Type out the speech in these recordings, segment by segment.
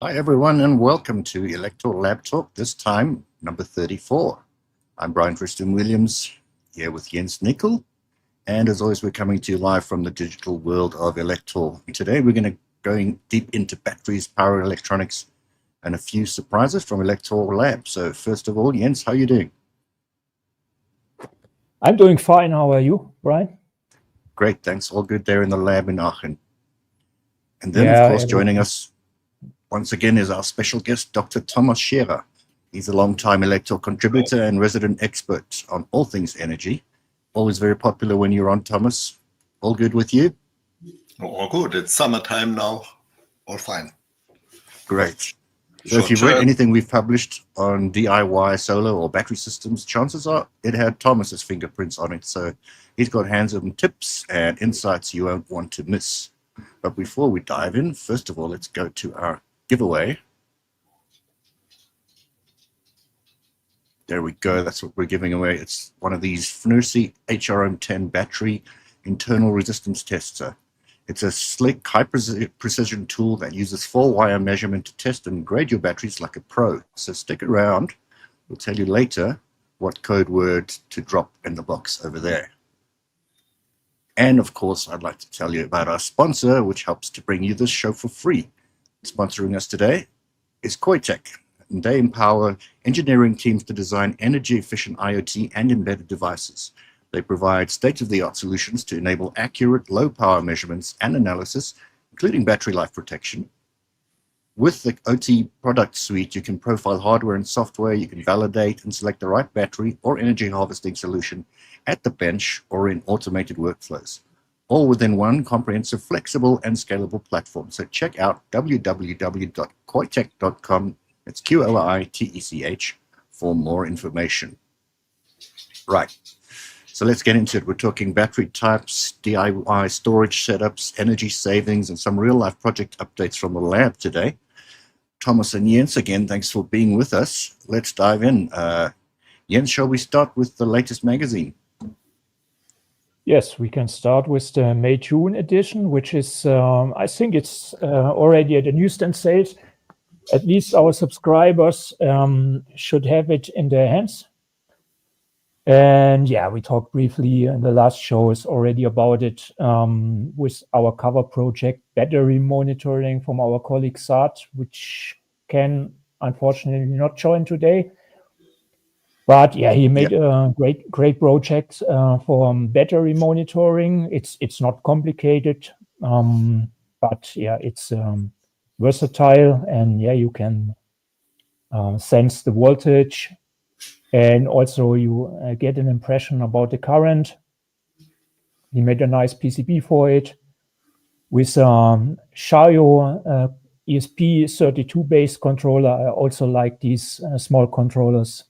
Hi, everyone, and welcome to Elektor Lab Talk, this time number 34. I'm Brian Tristam Williams, here with Jens Nickel. And as always, we're coming to you live from the digital world of Elektor. Today, we're going to go deep into batteries, power electronics, and a few surprises from Elektor Lab. So first of all, Jens, how are you doing? I'm doing fine. How are you, Brian? Great, thanks. All good there in the lab in Aachen. And then, of course, joining us once again is our special guest, Dr. Thomas Scherer. He's a long-time Elektor contributor and resident expert on all things energy. Always very popular when you're on, Thomas. All good with you? All good. It's summertime now. All fine. Great. So if you've read anything we've published on DIY solar or battery systems, chances are it had Thomas's fingerprints on it. So he's got hands-on tips and insights you won't want to miss. But before we dive in, first of all, let's go to our giveaway. There we go. That's what we're giving away. It's one of these FNIRSI HRM10 battery internal resistance tester. It's a slick, high-precision tool that uses 4-wire measurement to test and grade your batteries like a pro. So stick around. We'll tell you later what code word to drop in the box over there. And of course, I'd like to tell you about our sponsor, which helps to bring you this show for free. Sponsoring us today is Qoitech, and they empower engineering teams to design energy-efficient IoT and embedded devices. They provide state-of-the-art solutions to enable accurate, low-power measurements and analysis, including battery life protection. With the OT product suite, you can profile hardware and software, you can validate and select the right battery or energy harvesting solution at the bench or in automated workflows, all within one comprehensive, flexible, and scalable platform. So check out www.qoitech.com, it's Qoitech, for more information. Right, so let's get into it. We're talking battery types, DIY storage setups, energy savings, and some real-life project updates from the lab today. Thomas and Jens, again, thanks for being with us. Let's dive in. Jens, shall we start with the latest magazine? Yes, we can start with the May-June edition, which is, I think it's already at the newsstand sales. At least our subscribers should have it in their hands. And yeah, we talked briefly in the last shows already about it with our cover project, battery monitoring from our colleague Saad, which can unfortunately not join today. But yeah, he made a great project for battery monitoring. It's not complicated, but yeah, it's versatile, and yeah, you can sense the voltage, and also you get an impression about the current. He made a nice PCB for it with Scherer ESP32 based controller. I also like these small controllers.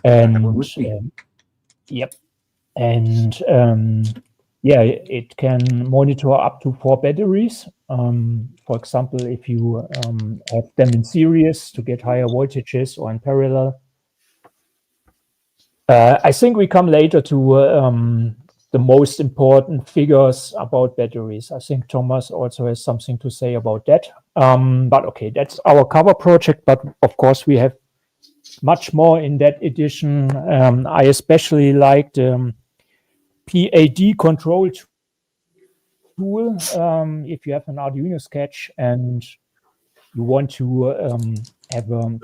And yep, and yeah, it can monitor up to 4 batteries. For example, if you have them in series to get higher voltages or in parallel. I think we come later to the most important figures about batteries. I think Thomas also has something to say about that. But okay, that's our cover project. But of course, we have much more in that edition. I especially liked PAD control tool. If you have an Arduino sketch and you want to have a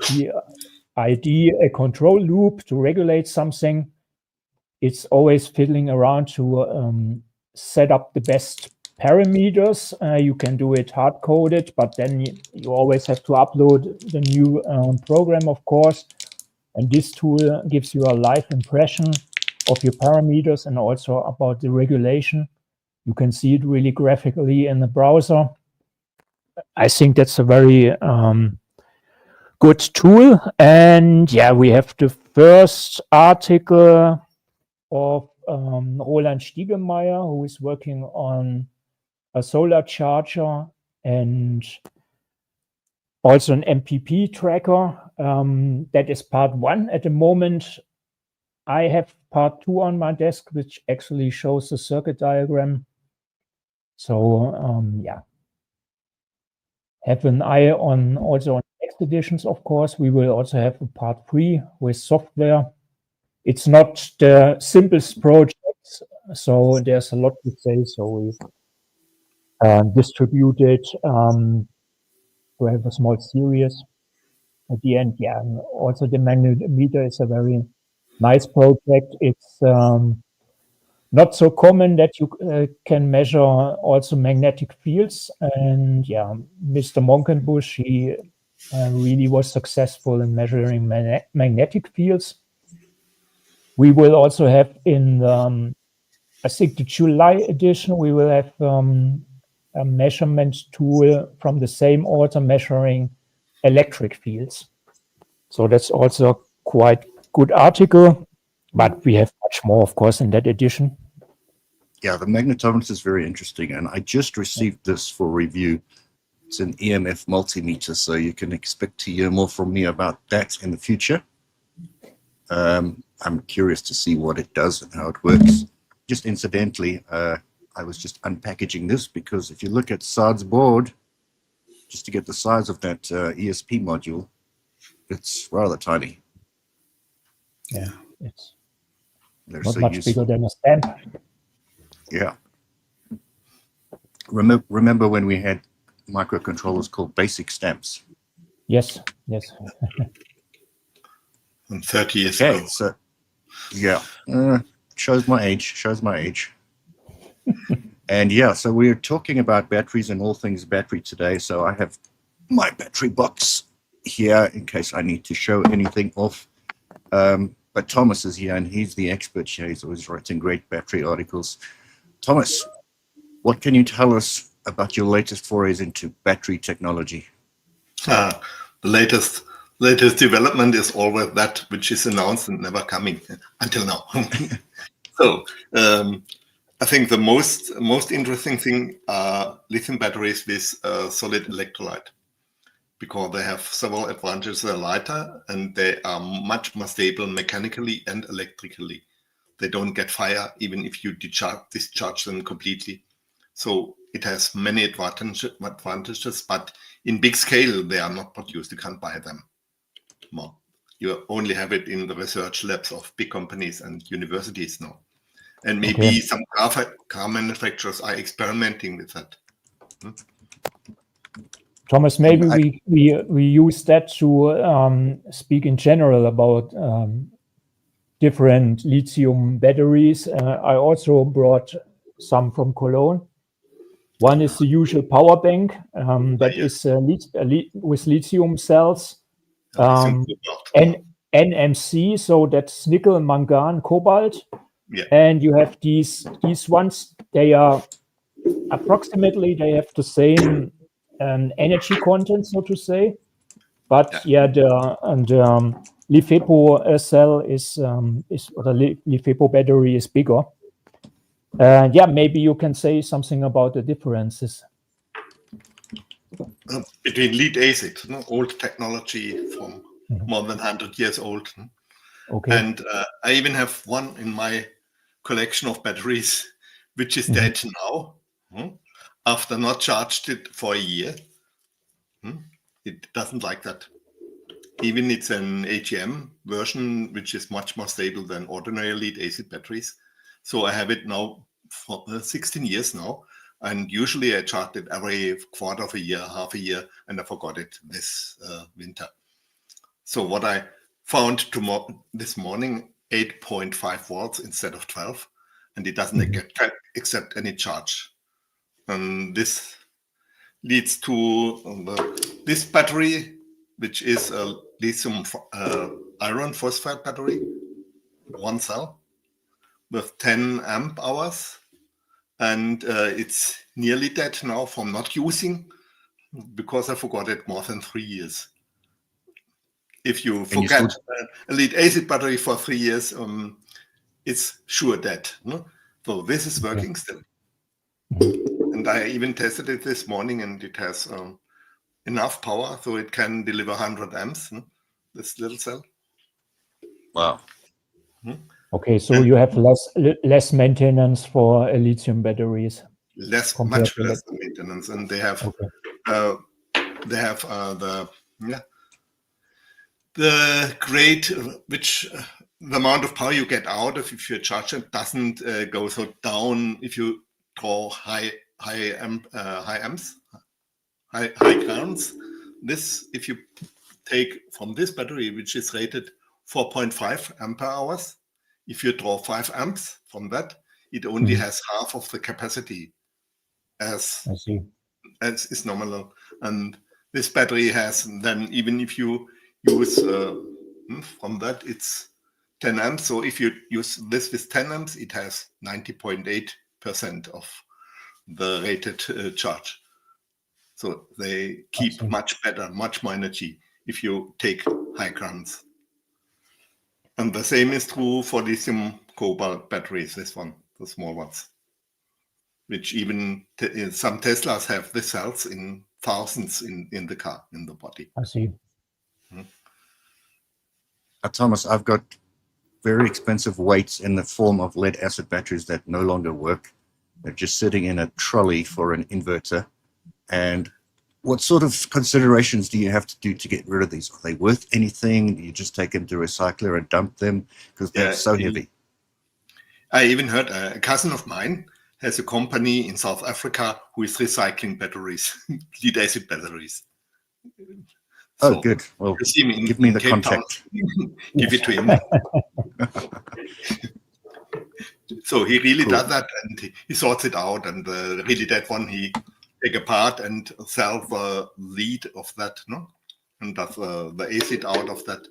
PID, a control loop to regulate something, it's always fiddling around to set up the best parameters. You can do it hard-coded, but then you always have to upload the new program, of course. And this tool gives you a live impression of your parameters and also about the regulation. You can see it really graphically in the browser. I think that's a very good tool. And yeah, we have the first article of Roland Stiegemeyer, who is working on a solar charger and also an MPP tracker. That is part 1 at the moment. I have part 2 on my desk, which actually shows the circuit diagram. So yeah, have an eye on also on next editions, of course. We will also have a part 3 with software. It's not the simplest project, so there's a lot to say. So we distributed to have a small series at the end. Yeah, and also the magnetometer is a very nice project. It's not so common that you can measure also magnetic fields. And yeah, Mr. Monkenbusch, he really was successful in measuring magnetic fields. We will also have in, I think the July edition, we will have a measurement tool from the same author measuring electric fields. So that's also a quite good article, but we have much more, of course, in that edition. Yeah, the magnetometer is very interesting, and I just received this for review. It's an EMF multimeter, so you can expect to hear more from me about that in the future. I'm curious to see what it does and how it works. Just incidentally, I was just unpackaging this because if you look at Saad's board, just to get the size of that ESP module, it's rather tiny. Yeah, it's They're not so much useful. bigger than a stamp. Yeah. Remember when we had microcontrollers called basic stamps? Yes, yes. And 30 years Okay, ago. so yeah, shows my age. And yeah, so we're talking about batteries and all things battery today. So I have my battery box here in case I need to show anything off. But Thomas is here and he's the expert here. He's always writing great battery articles. Thomas, what can you tell us about your latest forays into battery technology? The latest development is always that which is announced and never coming until now. So I think the most interesting thing are lithium batteries with solid electrolyte, because they have several advantages. They're lighter and they are much more stable mechanically and electrically. They don't get fire even if you discharge them completely. So it has many advantages, but in big scale they are not produced. You can't buy them. Well, you only have it in the research labs of big companies and universities now. And maybe some car manufacturers are experimenting with that. Thomas, maybe we use that to speak in general about different lithium batteries. I also brought some from Cologne. One is the usual power bank that is with lithium cells. And NMC, so that's nickel, mangan, cobalt. Yeah. And you have these ones, they are approximately, they have the same energy content, so to say. But the LiFePO cell is or the LiFePO battery is bigger. Yeah, maybe you can say something about the differences. Between lead acid, old technology from more than 100 years old. Okay. And I even have one in my collection of batteries, which is dead now, after not charged it for a year. It doesn't like that. Even it's an AGM version, which is much more stable than ordinary lead acid batteries. So I have it now for 16 years now. And usually I charge it every quarter of a year, half a year, and I forgot it this winter. So what I found this morning, 8.5 volts instead of 12, and it doesn't accept any charge. And this leads to this battery, which is a lithium iron phosphate battery, one cell with 10 amp hours. And it's nearly dead now from not using, because I forgot it more than 3 years. If you forget a lead acid battery for 3 years, it's sure dead. No? So this is working still. And I even tested it this morning, and it has enough power so it can deliver 100 amps, this little cell. Wow. Okay, so you have less maintenance for lithium batteries. Much less maintenance, and they have they have the grade which the amount of power you get out of if you charge it doesn't go so down if you draw high currents. This, if you take from this battery, which is rated 4.5 ampere hours, if you draw 5 amps from that, it only has half of the capacity as is nominal. And this battery has then, even if you use from that, it's 10 amps. So if you use this with 10 amps, it has 90.8% of the rated charge. So they keep much better, much more energy if you take high currents. And the same is true for lithium cobalt batteries, this one, the small ones, which even some Teslas have the cells in thousands in the car, in the body. I see. Thomas, I've got very expensive weights in the form of lead acid batteries that no longer work. They're just sitting in a trolley for an inverter. And what sort of considerations do you have to do to get rid of these? Are they worth anything? Do you just take them to a recycler and dump them because they're so heavy? I even heard a cousin of mine has a company in South Africa who is recycling batteries, lead acid batteries. Oh, good. Well, give me the contact. Give it to him. So he really does that, and he sorts it out, and really that one he take apart and sell the lead of that, and does the acid out of that.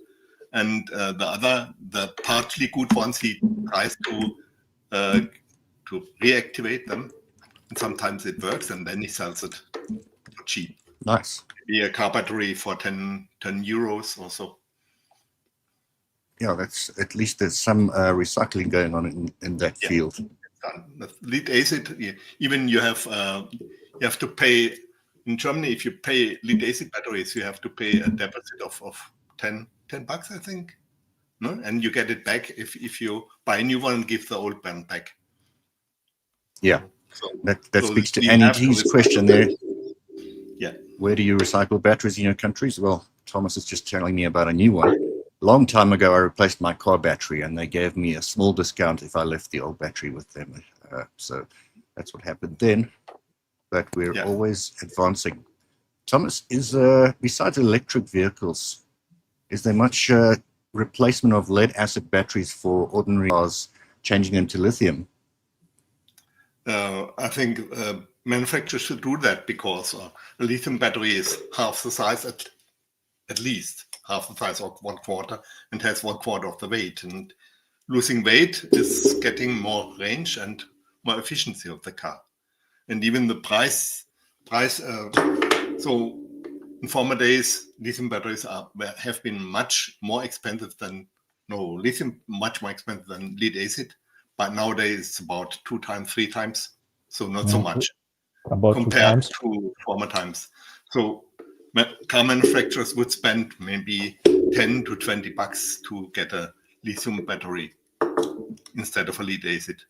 And the partly good ones, he tries to reactivate them, and sometimes it works, and then he sells it for cheap. Nice. Maybe a car battery for 10 euros or so. Yeah, that's at least there's some recycling going on in that field. Lead acid, even you have to pay in Germany. If you pay lead acid batteries, you have to pay a deposit of 10 bucks, I think. No, and you get it back if you buy a new one and give the old one back. Yeah, so that speaks to Annie G's question there. Yeah. Where do you recycle batteries in your countries? Well, Thomas is just telling me about a new one. Long time ago, I replaced my car battery, and they gave me a small discount if I left the old battery with them. So that's what happened then. But we're always advancing. Thomas, besides electric vehicles, is there much replacement of lead acid batteries for ordinary cars, changing them to lithium? I think manufacturers should do that because a lithium battery is half the size, at least half the size of 1/4, and has 1/4 of the weight. And losing weight is getting more range and more efficiency of the car. And even the price. So in former days, lithium batteries have been much more expensive than much more expensive than lead acid. But nowadays it's about 2 times, 3 times, so not so much compared to former times. So car manufacturers would spend maybe 10 to 20 bucks to get a lithium battery instead of a lead acid.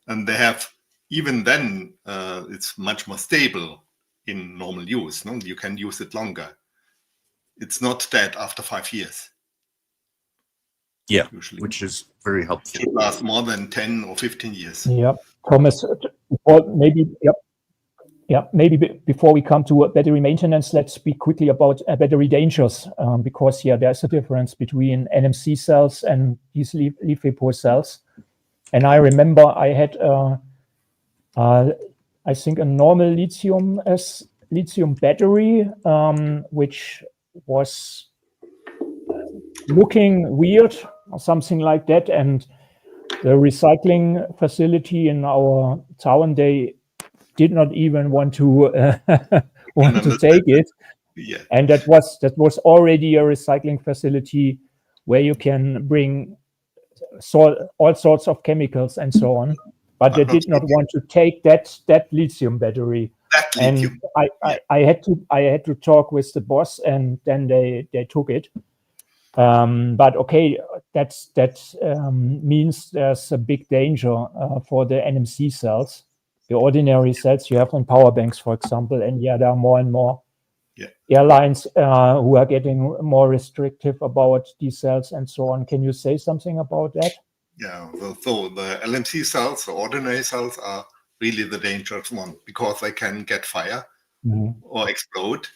And they have, even then, it's much more stable in normal use. No? You can use it longer. It's not dead after 5 years. Yeah, usually, which is very helpful. It should last more than 10 or 15 years. Yeah, Thomas, maybe before we come to battery maintenance, let's speak quickly about battery dangers, because there's a difference between NMC cells and these LiFePO cells. And I remember I had, I think, a normal lithium battery, which was looking weird or something like that, and the recycling facility in our town, they did not even want to take it. Yeah. And that was already a recycling facility where you can bring all sorts of chemicals and so on, but they did not want to take that lithium battery. And I had to talk with the boss, and then they took it. But okay, that means there's a big danger for the NMC cells. The ordinary cells you have on power banks, for example, and there are more and more airlines who are getting more restrictive about these cells and so on. Can you say something about that? Yeah, so the LMC cells, the ordinary cells, are really the dangerous one because they can get fire or explode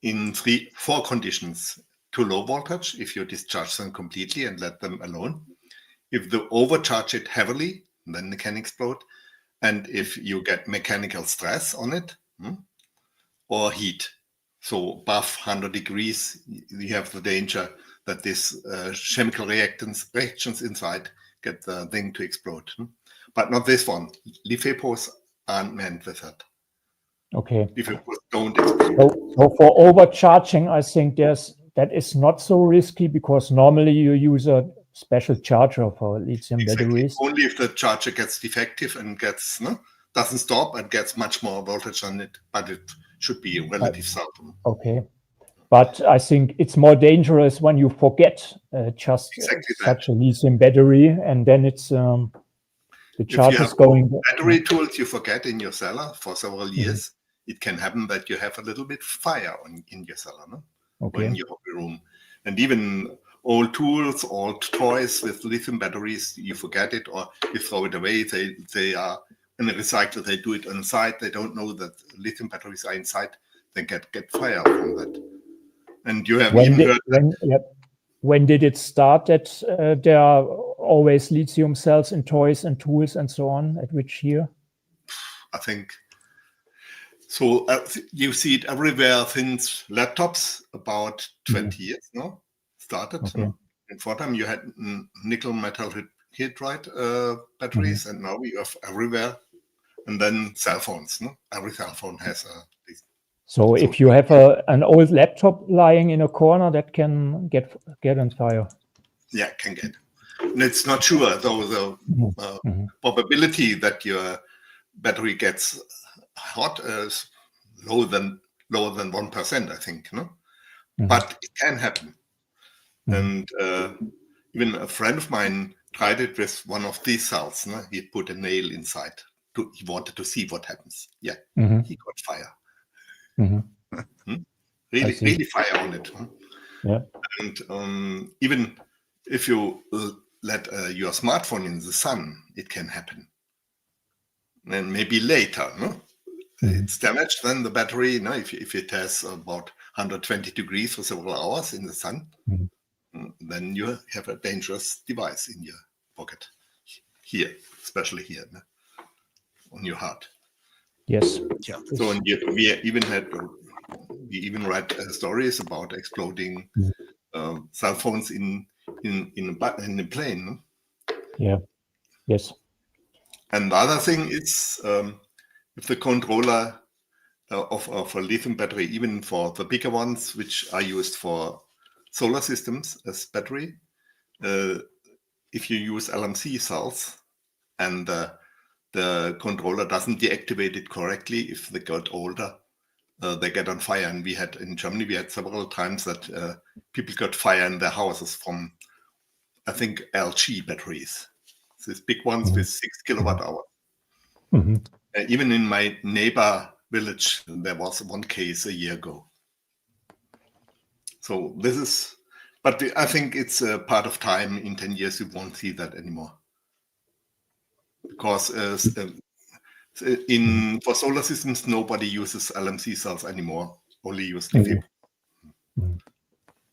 in 4 conditions. Too low voltage, if you discharge them completely and let them alone. If you overcharge it heavily, then they can explode. And if you get mechanical stress on it, or heat. So above 100 degrees, you have the danger that this chemical reactions inside get the thing to explode. But not this one. LiFePOs aren't meant with that. Okay. LiFePOs don't explode. So for overcharging, I think that is not so risky because normally you use a special charger for lithium batteries. Only if the charger gets defective and doesn't stop and gets much more voltage on it, but it should be relative seldom. Okay. But I think it's more dangerous when you forget just such a lithium battery, and then it's the charge is going. Battery tools you forget in your cellar for several years. It can happen that you have a little bit fire in your cellar, or in your room, and even old tools, old toys with lithium batteries, you forget it or you throw it away. They are in a recycler. They do it on site. They don't know that lithium batteries are inside. They get fire from that. And you have when did it start that there are always lithium cells in toys and tools and so on? At which year? I think so. You see it everywhere since laptops about 20 years now started. Okay. In time you had nickel metal hydride batteries, and now we have everywhere. And then cell phones. Every cell phone has a. So if you have an old laptop lying in a corner, that can get on fire. Yeah, can get. And it's not sure, though, the probability that your battery gets hot is lower than 1%, I think. But it can happen. And even a friend of mine tried it with one of these cells. He put a nail inside. He wanted to see what happens. Yeah, he got fire. Really fire on it. Yeah. And even if you let your smartphone in the sun, it can happen. And maybe later, it's damaged. Then the battery, if it has about 120 degrees for several hours in the sun, then you have a dangerous device in your pocket. Here, especially here, on your heart. Yes. Yeah. So we even read stories about exploding cell phones in a plane. Yeah. Yes. And the other thing is, if the controller of a lithium battery, even for the bigger ones, which are used for solar systems as battery, if you use LMC cells and the controller doesn't deactivate it correctly, if they got older, they get on fire. And in Germany, we had several times that people got fire in their houses from, I think, LG batteries. These big ones with 6 kilowatt hour. Even in my neighbor village, there was one case a year ago. So this is, but I think it's a part of time. In 10 years, you won't see that anymore. Because for solar systems, nobody uses LMC cells anymore. Only use LiFePO.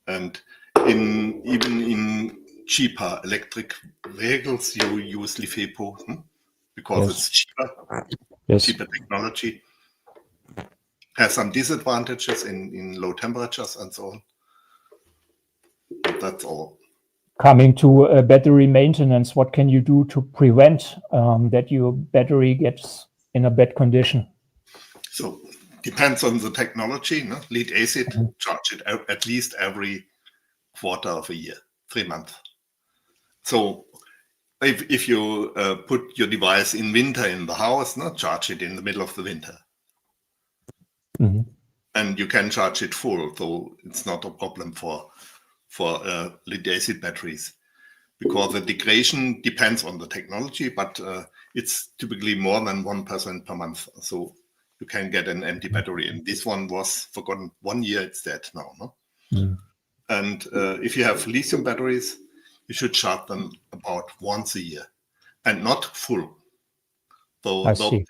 And even in cheaper electric vehicles, you use LiFePO because it's cheaper. Cheaper technology. Has some disadvantages in low temperatures and so on. But that's all. Coming to battery maintenance, what can you do to prevent that your battery gets in a bad condition? So depends on the technology. Lead acid, charge it at least every quarter of a year, 3 months. So if you put your device in winter in the house, charge it in the middle of the winter. And you can charge it full, so it's not a problem for lead acid batteries, because the degradation depends on the technology, but it's typically more than 1% per month. So you can get an empty battery. And this one was forgotten 1 year, it's dead now. No? And if you have lithium batteries, you should charge them about once a year and not full. So I see.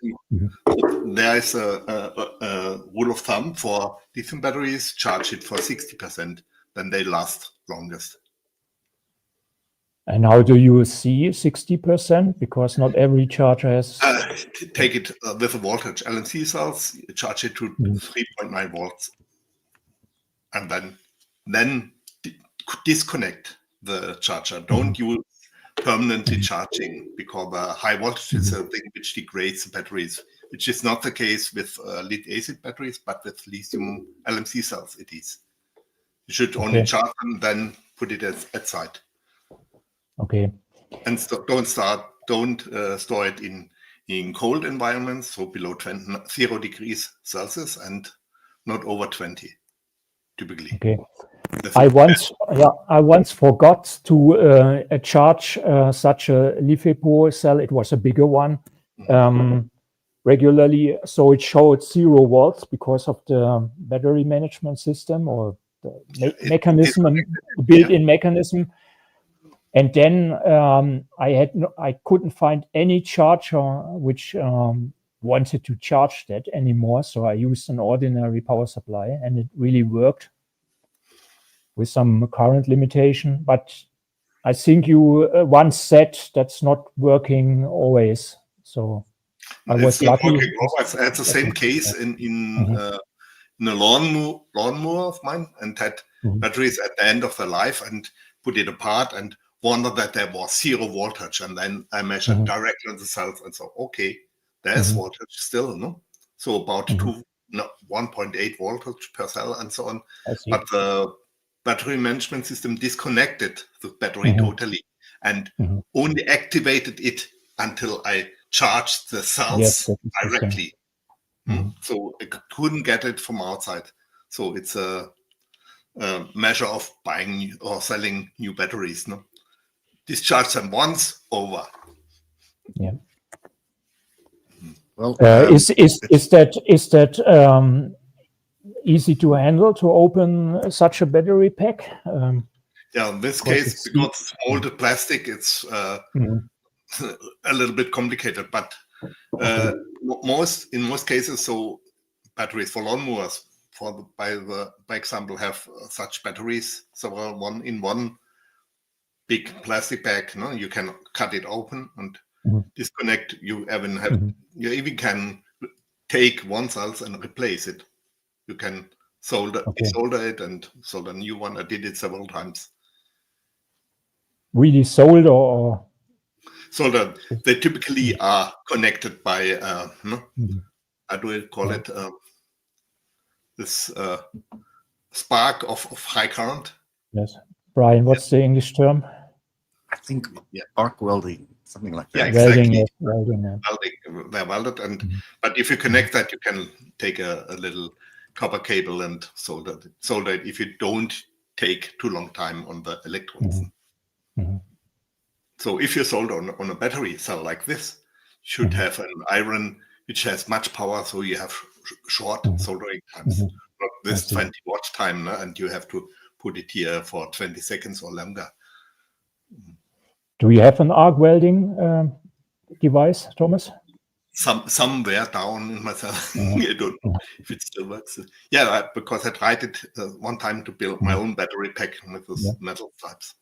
there is a rule of thumb for lithium batteries, charge it for 60%, then they last longest. And how do you see 60%? Because not every charger has... Take it with a voltage LNC cells, charge it to 3.9 volts, and then disconnect the charger. Don't use permanently charging, because the high voltage is a thing which degrades the batteries, which is not the case with lead acid batteries, but with lithium LNC cells it is. You should only charge them, then put it aside. Okay. And don't store it in cold environments, so below 0 degrees Celsius and not over 20, typically. Okay. I once forgot to charge such a LiFePO cell. It was a bigger one, regularly, so it showed 0 volts because of the battery management system or the mechanism, built-in mechanism. And then I couldn't find any charger which wanted to charge that anymore. So I used an ordinary power supply, and it really worked with some current limitation. But I think you once said that's not working always. So I was lucky. I had the same case in a lawnmower of mine, and had batteries at the end of their life, and put it apart and wondered that there was 0 voltage, and then I measured directly on the cells and so there's voltage still, no? So about 1.8 voltage per cell and so on. But the battery management system disconnected the battery totally and only activated it until I charged the cells directly. So I couldn't get it from outside. So it's a measure of buying or selling new batteries, no? Discharge them once, over. Yeah. Well, is that easy to handle, to open such a battery pack? Yeah, in this case, because it's molded plastic, it's a little bit complicated. But in most cases, so batteries for lawnmowers, by example, have such batteries. So one in one big plastic bag. No, you can cut it open and disconnect. You even can take one cell and replace it. You can solder it and solder a new one. I did it several times. Really solder or solder? They typically are connected by how do I call it? This spark of high current. Yes, Brian. What's the English term? I think arc welding, something like that. Yeah, exactly. Welding. They're welded, but if you connect that, you can take a little copper cable and solder it if you don't take too long time on the electrons. So if you solder on a battery cell like this, you should have an iron which has much power, so you have short soldering times. Not this 20 watt time, and you have to put it here for 20 seconds or longer. Do you have an arc welding device, Thomas? Somewhere down in my cell. I don't know if it still works. Yeah, because I tried it one time to build my own battery pack with those metal types.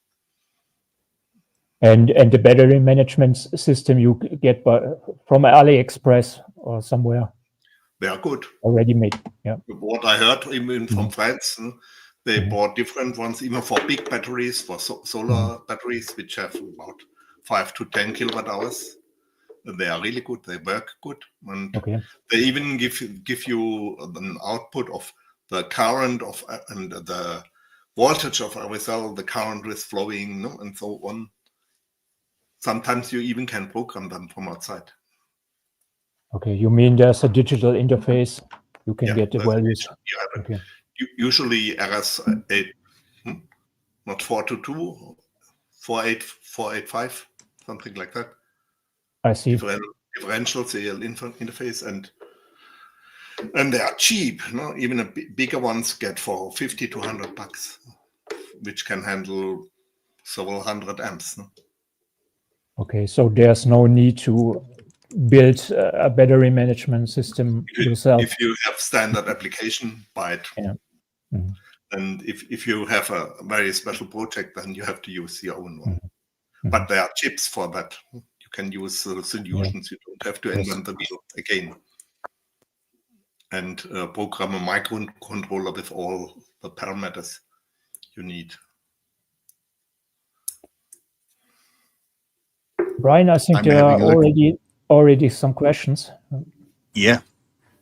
And the battery management system you get from AliExpress or somewhere? They are good. Already made. Yeah. What I heard even from friends, they bought different ones, even for big batteries, for solar batteries, which have about 5 to 10 kilowatt hours. They are really good. They work good, and they even give you an output of the current and the voltage of every cell, the current is flowing, and so on. Sometimes you even can program them from outside. Okay, you mean there's a digital interface? You can get the values. Usually RS8, not 422, 485, something like that. I see. Differential serial interface, and And they are cheap. No? Even bigger ones get for 50 to 100 bucks, which can handle several hundred amps. No? Okay, so there's no need to build a battery management system yourself. If you have standard application, buy it. Yeah. Mm-hmm. And if you have a very special project, then you have to use your own one. Mm-hmm. But there are chips for that. You can use solutions. Yeah. You don't have to invent the wheel again. And program a microcontroller with all the parameters you need. Brian, I think there are already some questions. Yeah,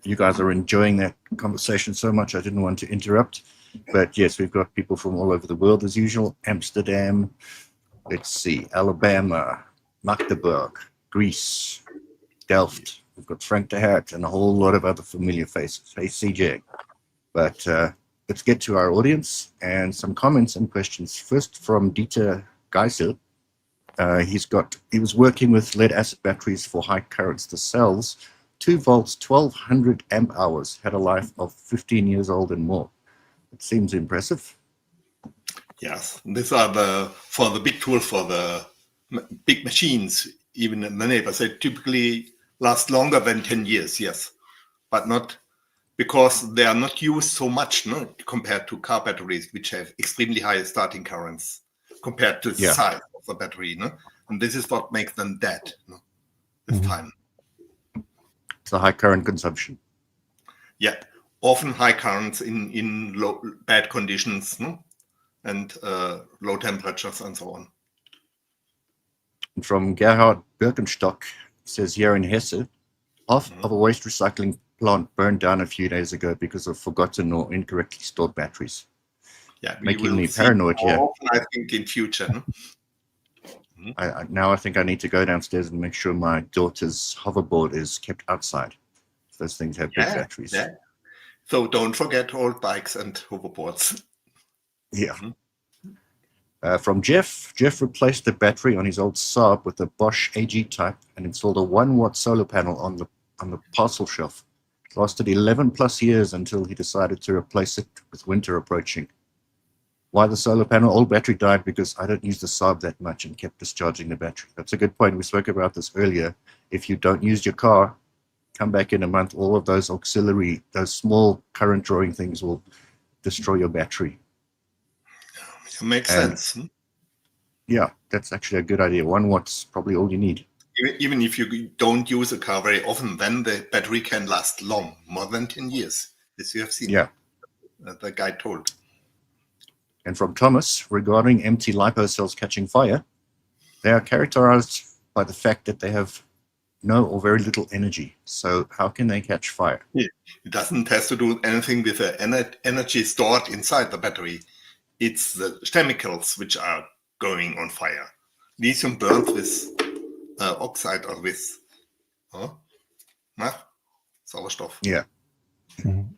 you guys are enjoying that conversation so much. I didn't want to interrupt, but yes, we've got people from all over the world as usual. Amsterdam, let's see, Alabama, Magdeburg, Greece, Delft. We've got Frank de Hart and a whole lot of other familiar faces. Hey, CJ. But let's get to our audience and some comments and questions. First from Dieter Geisel. He was working with lead acid batteries for high currents. The cells, 2 volts, 1200 amp hours, had a life of 15 years old and more. It seems impressive. Yes, these are for the big tool for the big machines, even in the neighbors. They typically last longer than 10 years, yes, but not because they are not used so much, no, compared to car batteries, which have extremely high starting currents compared to the size of the battery, no? And this is what makes them dead, no, with time. It's the high current consumption. Yeah, often high currents in bad conditions, no? And low temperatures and so on. And from Gerhard Birkenstock, says here in Hesse, half of a waste recycling plant burned down a few days ago because of forgotten or incorrectly stored batteries. Yeah, making me paranoid here. Often, I think in future. No? Now I think I need to go downstairs and make sure my daughter's hoverboard is kept outside. Those things have big batteries. Yeah. So don't forget old bikes and hoverboards. Yeah. From Jeff replaced the battery on his old Saab with a Bosch AG type and installed a 1-watt solar panel on the parcel shelf. It lasted 11 plus years until he decided to replace it with winter approaching. Why the solar panel? Old battery died because I don't use the Saab that much and kept discharging the battery. That's a good point. We spoke about this earlier. If you don't use your car, come back in a month, all of those auxiliary, those small current drawing things will destroy your battery. It makes sense. Yeah, that's actually a good idea. 1 watt's probably all you need. Even if you don't use a car very often, then the battery can last long, more than 10 years, as you have seen. Yeah. The guy told. And from Thomas, regarding empty LiPo cells catching fire, they are characterized by the fact that they have no or very little energy. So how can they catch fire? Yeah. It doesn't have to do anything with the energy stored inside the battery. It's the chemicals which are going on fire. Lithium burns with oxide or with Sauerstoff. Yeah.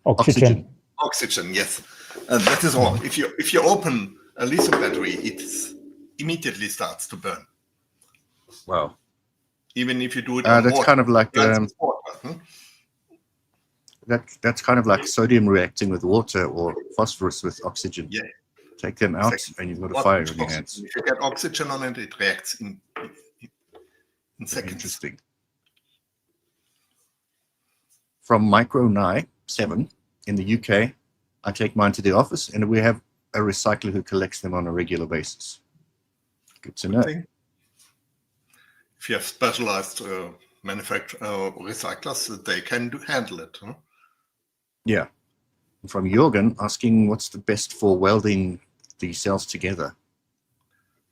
Oxygen. Oxygen, yes. And that is all. If you open a lithium battery, it immediately starts to burn. Wow. Even if you do it that's water. Kind of like water, that's kind of like sodium reacting with water or phosphorus with oxygen. Yeah. Take them out and you've got a fire in your hands. If you get oxygen on it, it reacts in seconds. Interesting. From Micronai7 in the UK, I take mine to the office and we have a recycler who collects them on a regular basis. Good to know. If you have specialized recyclers, they can handle it. Huh? Yeah. From Jorgen asking what's the best for welding the cells together.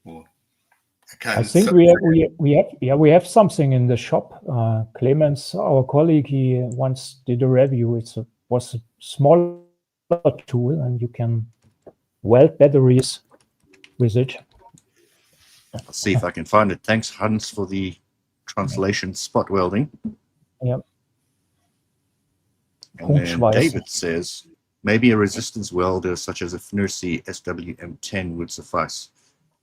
Well, I think we have something in the shop. Clemens, our colleague, he once did a review. Was a smaller tool, and you can weld batteries with it. I'll see if I can find it. Thanks, Hans, for the translation. Spot welding. Yep. And then David says maybe a resistance welder such as a FNIRSI SWM10 would suffice.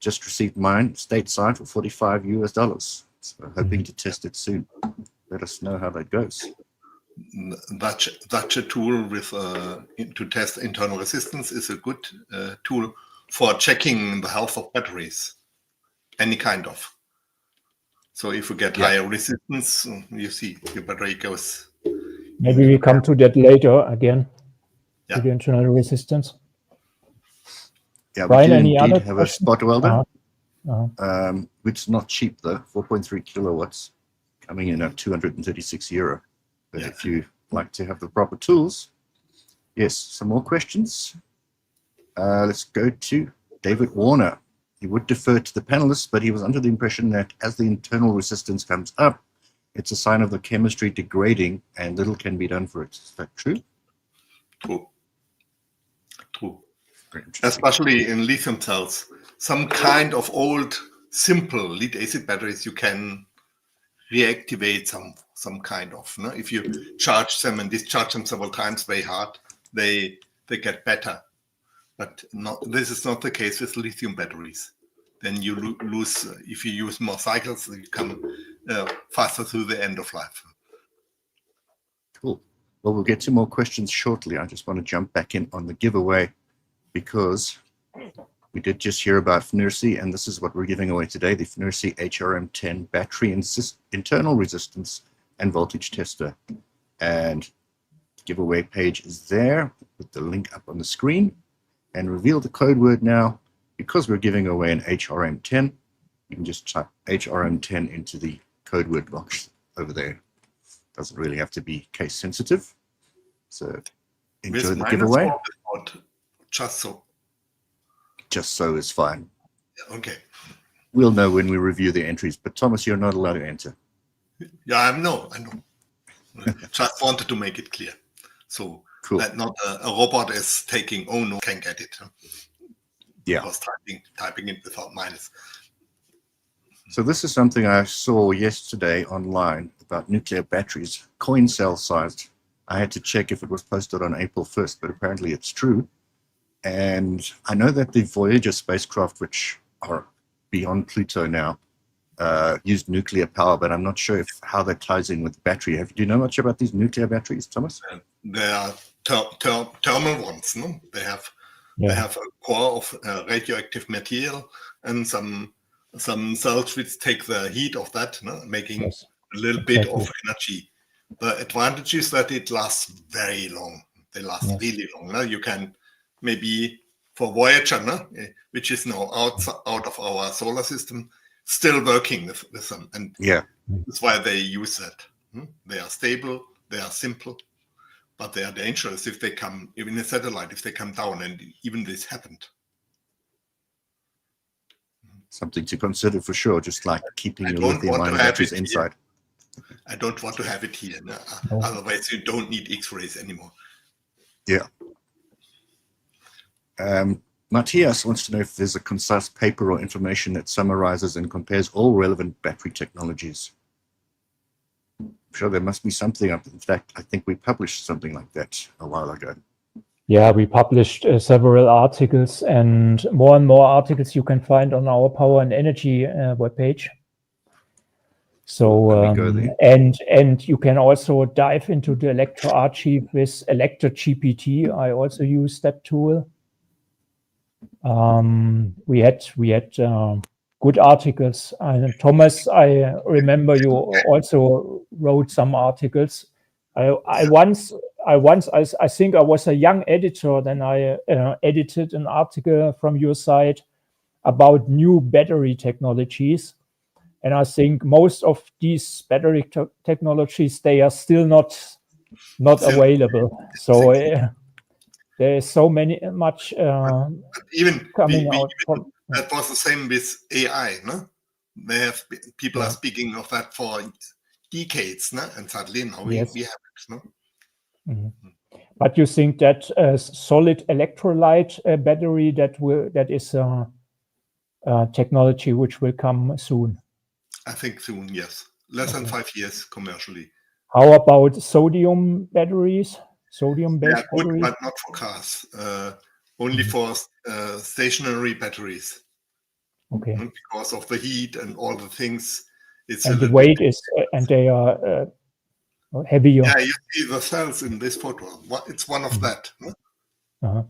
Just received mine stateside for $45 US. So hoping to test it soon. Let us know how that goes. such a tool with to test internal resistance is a good tool for checking the health of batteries, any kind of. So if you get higher resistance, you see your battery goes. Maybe we come to that later again, to the internal resistance. Yeah, Brian, we do any indeed other have question? a spot welder, which is not cheap though, 4.3 kilowatts, coming in at €236. But if you like to have the proper tools, yes, some more questions. Let's go to David Warner. He would defer to the panelists, but he was under the impression that as the internal resistance comes up, it's a sign of the chemistry degrading and little can be done for it. Is that true? True. Especially in lithium cells, some kind of old, simple lead-acid batteries, you can reactivate some kind of. No? If you charge them and discharge them several times very hard, they get better. But this is not the case with lithium batteries. Then you lose, if you use more cycles, you come faster through the end of life. Cool. Well, we'll get to more questions shortly. I just want to jump back in on the giveaway because we did just hear about FNIRSI, and this is what we're giving away today, the FNIRSI HRM10 battery internal resistance and voltage tester. And the giveaway page is there with the link up on the screen. And reveal the code word now. Because we're giving away an HRM10, you can just type HRM10 into the code word box over there. Doesn't really have to be case sensitive. So enjoy the giveaway. Just so. Just so is fine. Okay. We'll know when we review the entries, but Thomas, you're not allowed to enter. Yeah, I know. Just wanted to make it clear. So cool. That not a robot is taking, oh no, can't get it. Yeah. Because typing it without minus. So this is something I saw yesterday online about nuclear batteries, coin cell sized. I had to check if it was posted on April 1st, but apparently it's true. And I know that the Voyager spacecraft, which are beyond Pluto now, used nuclear power, but I'm not sure how that ties in with battery. Do you know much about these nuclear batteries, Thomas? They are thermal ones, no? They have a core of radioactive material and some cells which take the heat of that, no? Making a little bit of energy. The advantage is that it lasts very long. They last really long. No? You can maybe for Voyager, no? Which is now out of our solar system, still working with them. And that's why they use that. They are stable, they are simple, but they are dangerous if they come, even a satellite, if they come down, and even this happened. Something to consider for sure, just like keeping your lithium-ion batteries inside. I don't want to have it here. No. Otherwise, you don't need X-rays anymore. Yeah. Matthias wants to know if there's a concise paper or information that summarizes and compares all relevant battery technologies. I'm sure there must be something. In fact, I think we published something like that a while ago. Yeah, we published several articles, and more articles you can find on our Power and Energy webpage. So, and you can also dive into the Elektor archive with Elektor GPT. I also use that tool. We had good articles. Thomas, I remember you also wrote some articles. I think I was a young editor. Then I edited an article from your site about new battery technologies. And I think most of these battery technologies, they are still not available. So there is so much even coming out. That was the same with AI, no? People are speaking of that for decades, no? And suddenly now we have it, no? Mm-hmm. But you think that solid electrolyte battery that is technology which will come soon? I think soon, yes. Less than 5 years commercially. How about sodium batteries? Sodium-based batteries? But not for cars. Only for stationary batteries. Okay. Because of the heat and all the things. And the weight is, and they are or heavier. Yeah, you see the cells in this photo. It's one of that. Huh? Uh-huh.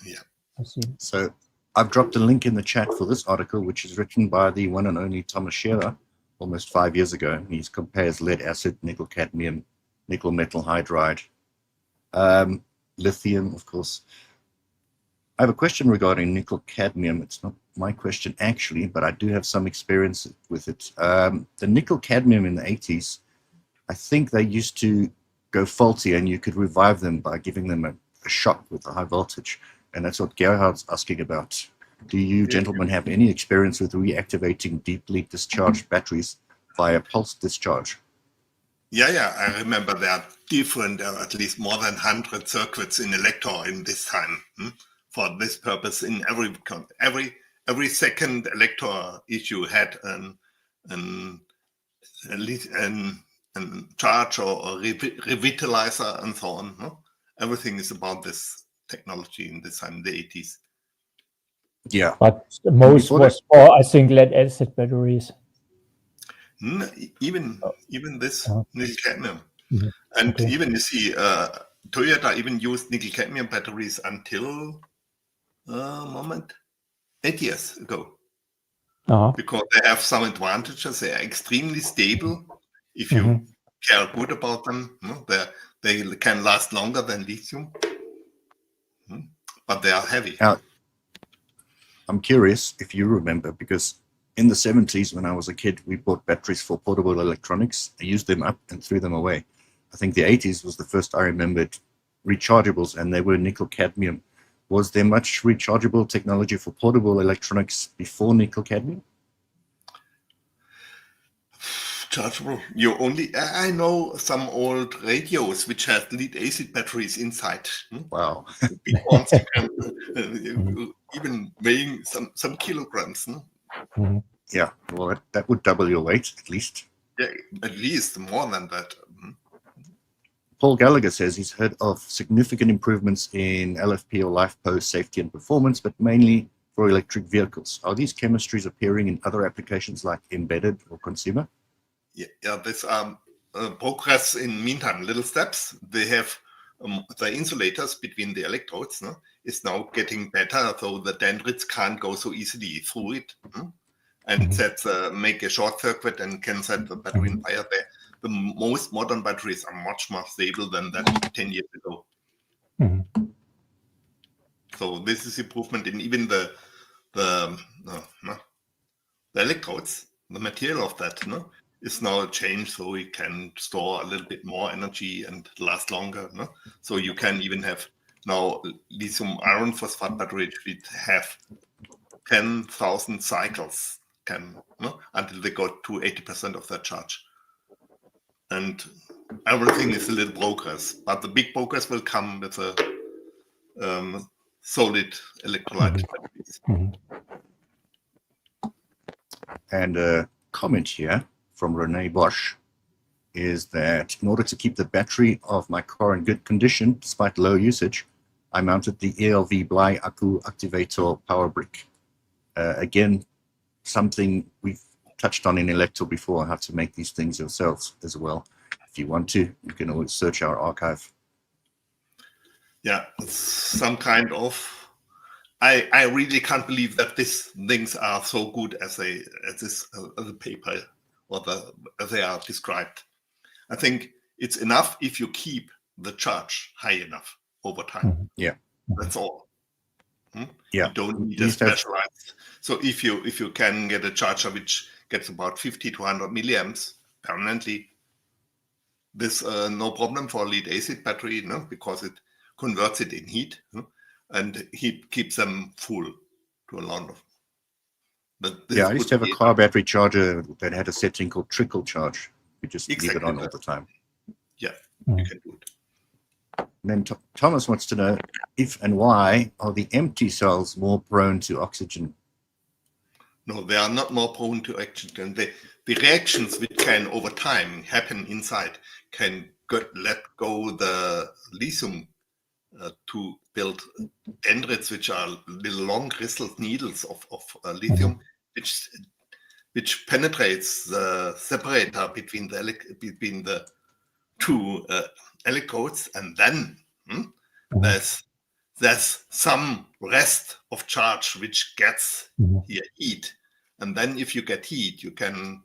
Yeah. I see. So I've dropped a link in the chat for this article, which is written by the one and only Thomas Scherer almost 5 years ago. He compares lead acid, nickel cadmium, nickel metal hydride, lithium, of course. I have a question regarding nickel cadmium. It's not my question actually, but I do have some experience with it. The nickel cadmium in the 80s, I think they used to go faulty and you could revive them by giving them a shock with a high voltage. And that's what Gerhard's asking about. Do you gentlemen have any experience with reactivating deeply discharged batteries via pulse discharge? Yeah, I remember there are different, at least more than 100 circuits in Elektor in this time for this purpose. In every second Elektor issue had an charge or a revitalizer and so on. No? Everything is about this technology in this time, the 80s. Yeah. But the most was for, I think, lead acid batteries. Even this nickel cadmium. Mhm. And Okay. even you see, Toyota even used nickel cadmium batteries until 8 years ago. Because they have some advantages. They are extremely stable. If you care good about them, they can last longer than lithium. But they are heavy. Now, I'm curious if you remember, because in the 70s, when I was a kid, we bought batteries for portable electronics. I used them up and threw them away. I think the 80s was the first I remembered rechargeables, and they were nickel cadmium. Was there much rechargeable technology for portable electronics before nickel cadmium? Chargeable. I know some old radios which had lead acid batteries inside. Wow. Big ones, even weighing some kilograms. Yeah, well, that would double your weight, at least. Yeah, at least more than that. Paul Gallagher says he's heard of significant improvements in LFP or LiFePO safety and performance, but mainly for electric vehicles. Are these chemistries appearing in other applications like embedded or consumer? Yeah, this progress in meantime, little steps. They have the insulators between the electrodes is now getting better, so the dendrites can't go so easily through it. And that make a short circuit and can set the battery in fire there. The most modern batteries are much more stable than that 10 years ago. So this is improvement in even the electrodes, the material of that is now changed, so we can store a little bit more energy and last longer. So you can even have now lithium iron phosphate batteries which have 10,000 cycles until they got to 80% of their charge. And everything is a little progress, but the big progress will come with a solid electrolyte batteries. And a comment here from Renee Bosch is that in order to keep the battery of my car in good condition, despite low usage, I mounted the ELV Bly Akku Activator power brick. Again, something we've touched on in Elektor before, how to make these things yourselves as well. If you want to, you can always search our archive. Yeah, some kind of. I really can't believe that these things are so good as the paper or as they are described. I think it's enough if you keep the charge high enough over time. Yeah, that's all. Yeah, you don't need a specialized. So if you can get a charger which gets about 50 to 100 milliamps permanently, there's no problem for a lead acid battery, because it converts it in heat, and heat keeps them full to a lot of. I used to have a car battery charger that had a setting called trickle charge. You just leave it on all the time. Yeah, you can do it. And then Thomas wants to know if and why are the empty cells more prone to oxygen? No, they are not more prone to oxygen. The reactions which can over time happen inside can let go the lithium to build dendrites, which are little long crystal needles of lithium, which penetrates the separator between the two electrodes, and then there's some rest of charge which gets here heat, and then if you get heat, you can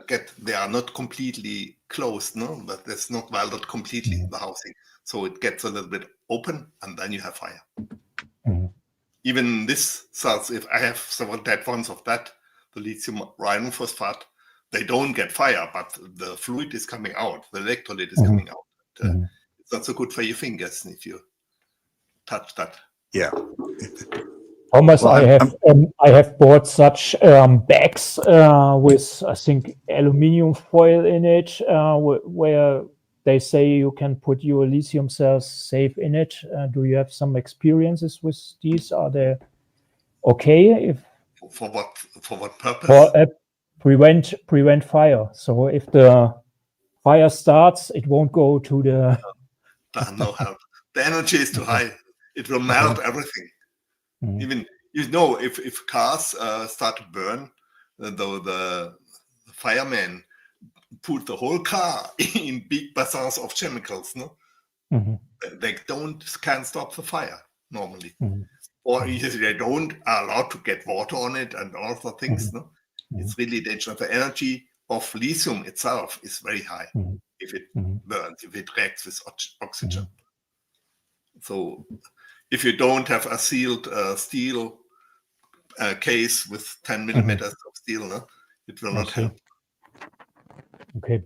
get, they are not completely closed, no, but that's not welded completely the housing, so it gets a little bit open, and then you have fire. Even this cells, if I have several dead ones of that, the lithium iron phosphate, they don't get fire, but the fluid is coming out, the electrolyte is coming out. It's not so good for your fingers if you touch that. Yeah. Thomas, well, I have bought such bags with, I think, aluminium foil in it, where they say you can put your lithium cells safe in it. Do you have some experiences with these? Are they okay? For what purpose? For prevent fire. So if the fire starts, it won't go to the. No help. The energy is too high. It will melt everything. Even if cars start to burn, though the firemen put the whole car in big bassins of chemicals, no, they can't stop the fire normally, or they don't are allowed to get water on it and all the things. No, it's really dangerous. The energy of lithium itself is very high if it burns, if it reacts with oxygen. So if you don't have a sealed steel case with 10 millimeters of steel, no, it will not help. Okay.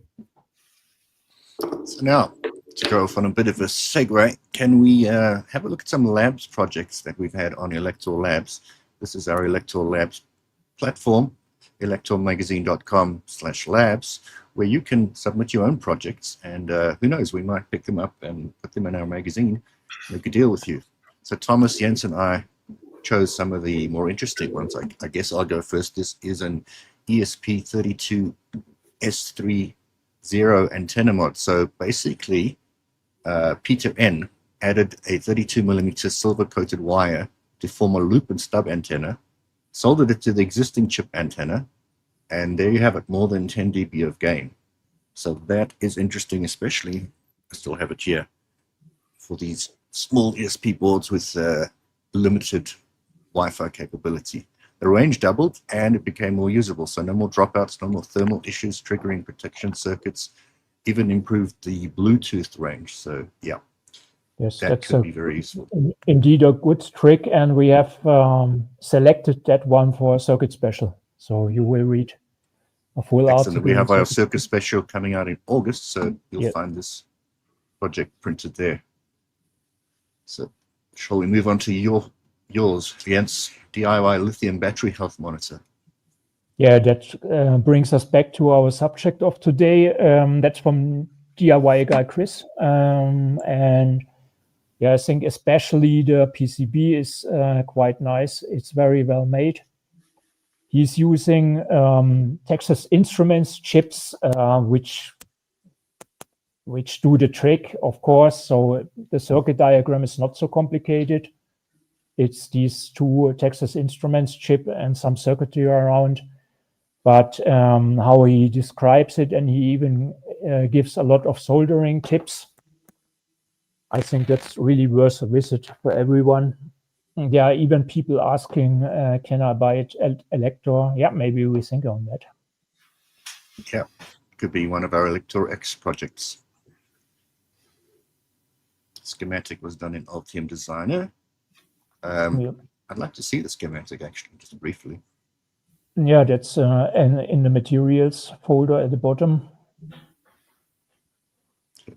So now, to go off on a bit of a segue, can we have a look at some labs projects that we've had on Elektor Labs? This is our Elektor Labs platform, elektormagazine.com/labs, where you can submit your own projects, and who knows, we might pick them up and put them in our magazine, make a deal with you. So Thomas, Jens, and I chose some of the more interesting ones. I guess I'll go first. This is an ESP32S30 antenna mod. So basically, Peter N added a 32mm silver-coated wire to form a loop and stub antenna, soldered it to the existing chip antenna, and there you have it, more than 10 dB of gain. So that is interesting, especially, I still have it here, for these small ESP boards with limited Wi-Fi capability. The range doubled and it became more usable. So no more dropouts, no more thermal issues triggering protection circuits, even improved the Bluetooth range. So yeah, yes, that could be very useful. Indeed a good trick. And we have selected that one for Circuit Special. So you will read a full article. We have our Circuit Special coming out in August. So you'll find this project printed there. So shall we move on to yours, Jens, DIY lithium battery health monitor? Yeah, that brings us back to our subject of today. That's from DIY guy Chris. And yeah, I think especially the PCB is quite nice. It's very well made. He's using Texas Instruments chips, which do the trick, of course. So the circuit diagram is not so complicated. It's these two Texas Instruments chip and some circuitry around. But how he describes it, and he even gives a lot of soldering tips. I think that's really worth a visit for everyone. And there are even people asking, can I buy it at Elektor? Yeah, maybe we think on that. Yeah, could be one of our Elektor X projects. Schematic was done in Altium Designer. I'd like to see the schematic actually, just briefly. Yeah, that's in the materials folder at the bottom.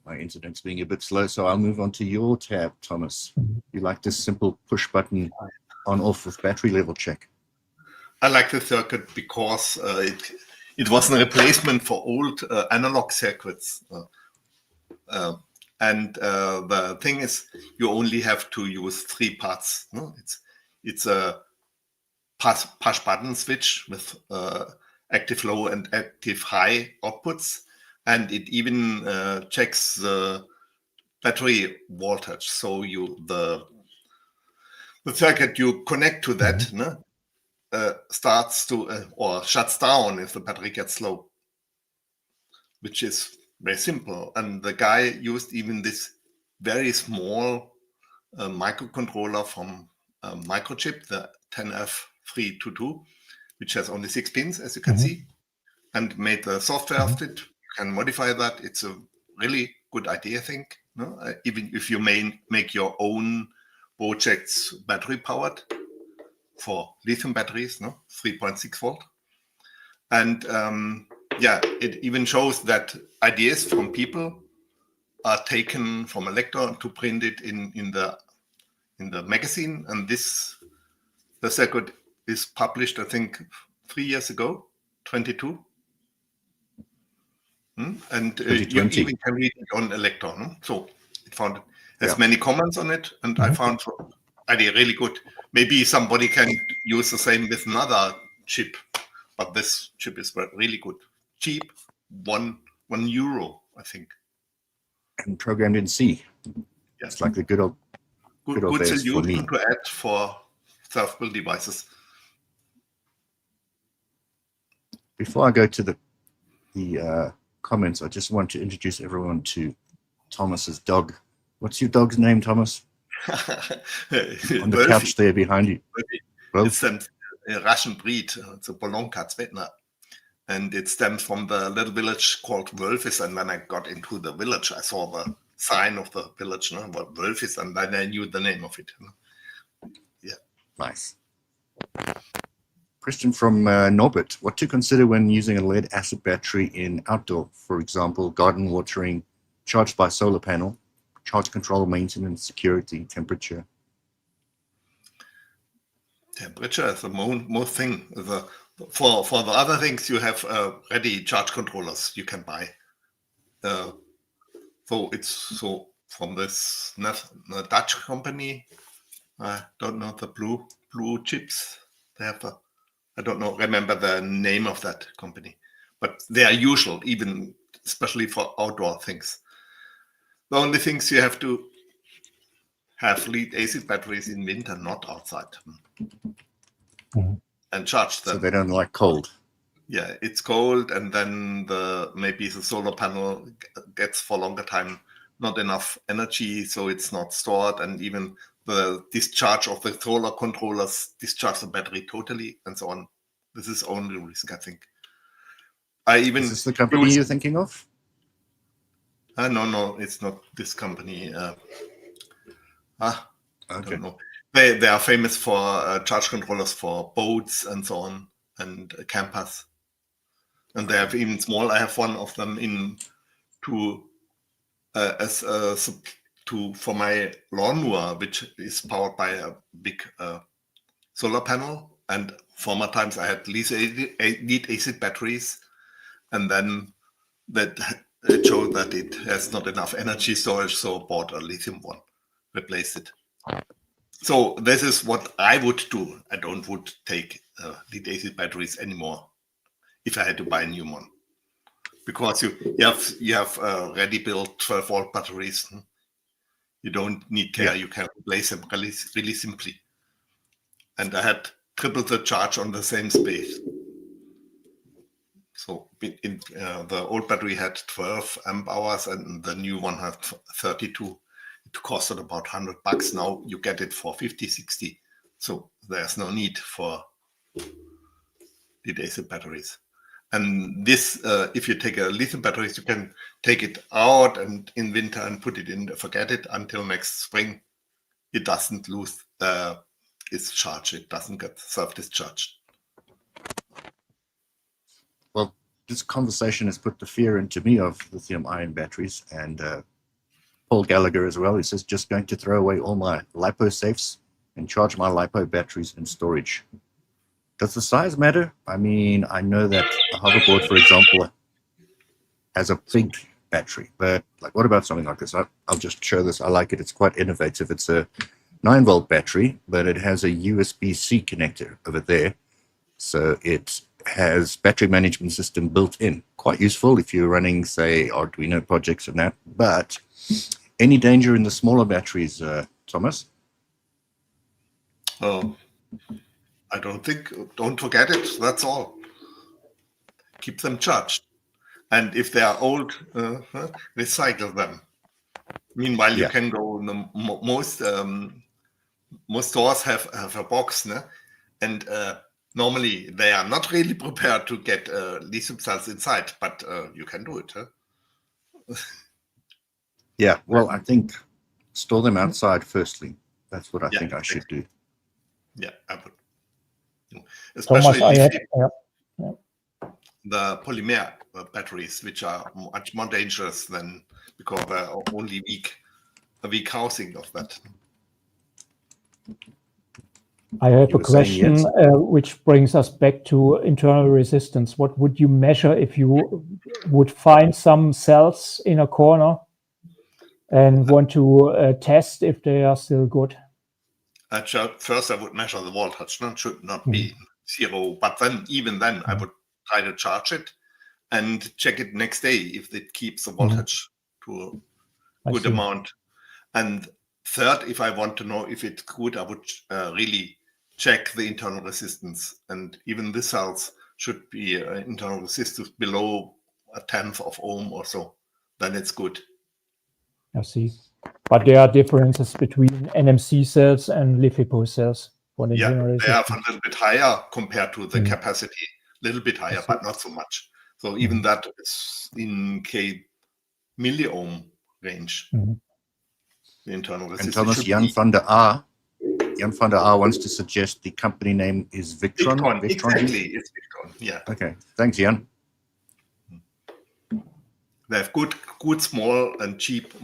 My internet's being a bit slow, so I'll move on to your tab, Thomas. You like this simple push button on-off with battery level check? I like the circuit because it was a replacement for old analog circuits. And the thing is, you only have to use 3 parts. No? It's a push button switch with active low and active high outputs, and it even checks the battery voltage. So the circuit you connect to that starts to or shuts down if the battery gets low. which is very simple. And the guy used even this very small microcontroller from Microchip, the 10F322, which has only 6 pins, as you can see, and made the software of it. You can modify that. It's a really good idea, I think. No? Even if you may make your own projects battery powered for lithium batteries, no, 3.6 volt. And yeah, it even shows that ideas from people are taken from Elektor to print it in the magazine. And the circuit is published, I think, 3 years ago, 22. And you even can read it on Elektor. No? So it has many comments on it, and I found the idea really good. Maybe somebody can use the same with another chip, but this chip is really good. Cheap, €1, I think. And programmed in C. Yeah. It's like the good old days for me. Solution to add for self-build devices. Before I go to the comments, I just want to introduce everyone to Thomas's dog. What's your dog's name, Thomas? On the couch there behind you. It's a Russian breed. It's a Bolonka Cvetna. And it stems from the little village called Wölfis. And when I got into the village, I saw the sign of the village, no? Wölfis, and then I knew the name of it. Yeah. Nice. Question from Norbert. What to consider when using a lead acid battery in outdoor, for example, garden watering, charged by solar panel, charge control, maintenance, security, temperature? Temperature is the most thing. For the other things, you have ready charge controllers you can buy. So from this Dutch company, I don't know the blue chips. They have I don't know, remember the name of that company, but they are usual, even especially for outdoor things. The only things you have to have lead acid batteries in winter, not outside, and charge them. So they don't like cold. Yeah, it's cold, and then maybe the solar panel gets for longer time not enough energy, so it's not stored, and even the discharge of the solar controllers discharge the battery totally, and so on. This is only risk, I think. Is this the company you're thinking of? No, it's not this company. I don't know. They are famous for charge controllers for boats and so on, and campers. And they have even small. I have one of them for my lawnmower, which is powered by a big solar panel. And former times I had lead acid batteries, and then that it showed that it has not enough energy storage, so bought a lithium one, replaced it. So this is what I would do. I would take lead acid batteries anymore if I had to buy a new one, because you have ready built 12-volt batteries. You don't need care. You can replace them really simply. And I had triple the charge on the same space. So the old battery had 12 amp hours, and the new one had 32. It costed about $100. Now you get it for 50, 60. So there's no need for lead acid batteries. And this, if you take a lithium batteries, you can take it out and in winter and put it in, forget it until next spring. It doesn't lose its charge. It doesn't get self-discharged. Well, this conversation has put the fear into me of lithium-ion batteries, and Paul Gallagher as well. He says, just going to throw away all my LiPo safes and charge my LiPo batteries in storage. Does the size matter? I mean, I know that a hoverboard, for example, has a big battery, but like, what about something like this? I'll just show this. I like it. It's quite innovative. It's a 9-volt battery, but it has a USB-C connector over there. So it has battery management system built in. Quite useful if you're running, say, Arduino projects and that. But any danger in the smaller batteries, Thomas? Oh, I don't forget it. That's all. Keep them charged. And if they are old, recycle them. Meanwhile, you Yeah. can go in the most stores have a box, no? And normally they are not really prepared to get lithium cells inside, but you can do it. Huh? Yeah, well, I think store them outside firstly. That's what I think I should do. Yeah, I would. Thomas, Especially the polymer batteries, which are much more dangerous than because they're only a weak housing of that. I have You a were saying question yes? which brings us back to internal resistance. What would you measure if you would find some cells in a corner and want to test if they are still good? First, I would measure the voltage. It should not be 0, but then even then, I would try to charge it and check it next day if it keeps the voltage to a good amount. And third, if I want to know if it's good, I would really check the internal resistance. And even the cells should be internal resistance below 1/10 of ohm or so. Then it's good. I see. But there are differences between NMC cells and LiFePO cells. Yeah, they are a little bit higher compared to the capacity. A little bit higher, but not so much. So even that is in milliohm range. The internal resistance. And Thomas, Jan van der Aar wants to suggest the company name is Victron. Victron, exactly. It's Victron. Yeah. Okay. Thanks, Jan. They have good, small, and cheap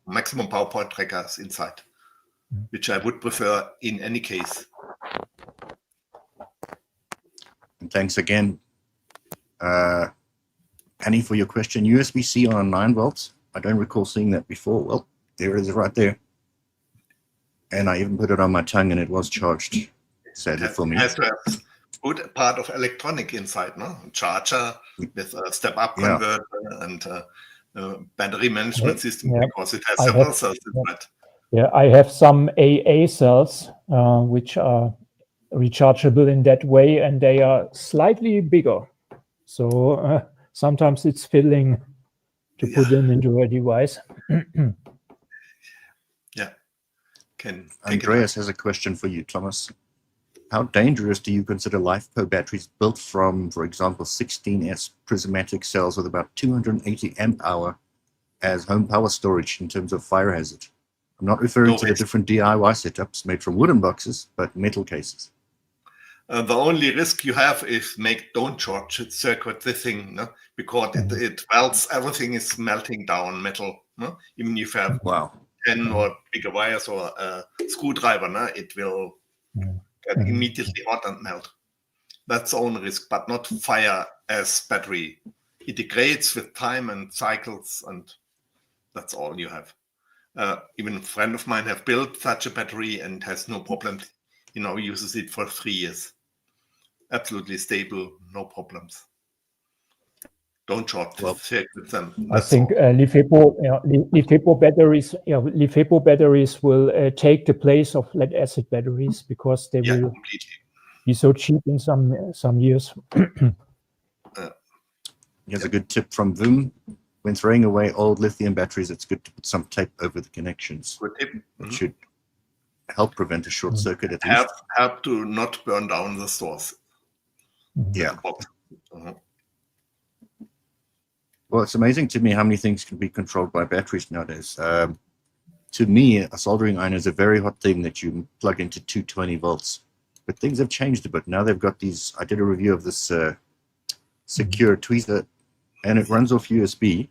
maximum power point trackers inside, which I would prefer in any case. And thanks again, Annie, for your question. USB-C on 9 volts. I don't recall seeing that before. Well, there it is right there. And I even put it on my tongue and it was charged, sadly for me. It has to have good part of electronic inside, no? Charger with a step-up converter and battery management system because it has several cells inside. Yeah, I have some AA cells which are rechargeable in that way, and they are slightly bigger. So sometimes it's filling to put them into a device. Andreas has a question for you, Thomas. How dangerous do you consider LiFePO batteries built from, for example, 16S prismatic cells with about 280 amp hour as home power storage in terms of fire hazard? I'm not referring to the different DIY setups made from wooden boxes, but metal cases. The only risk you have is don't short circuit the thing, no? Because it melts, everything is melting down metal. No? Even if you have 10 or bigger wires or a screwdriver, no? It will get immediately hot and melt. That's the only risk, but not fire as battery. It degrades with time and cycles, and that's all you have. Even a friend of mine have built such a battery and has no problem. Uses it for 3 years. Absolutely stable, no problems. Don't short circuit them. I think LiFePO batteries will take the place of lead acid batteries because they will be so cheap in some years. Here's a good tip from Vim. When throwing away old lithium batteries, it's good to put some tape over the connections. Good tip. It should help prevent a short circuit at least. Help to not burn down the stores. Yeah. Well, it's amazing to me how many things can be controlled by batteries nowadays. To me, a soldering iron is a very hot thing that you plug into 220 volts. But things have changed a bit. Now they've got these, I did a review of this secure tweezer, and it runs off USB.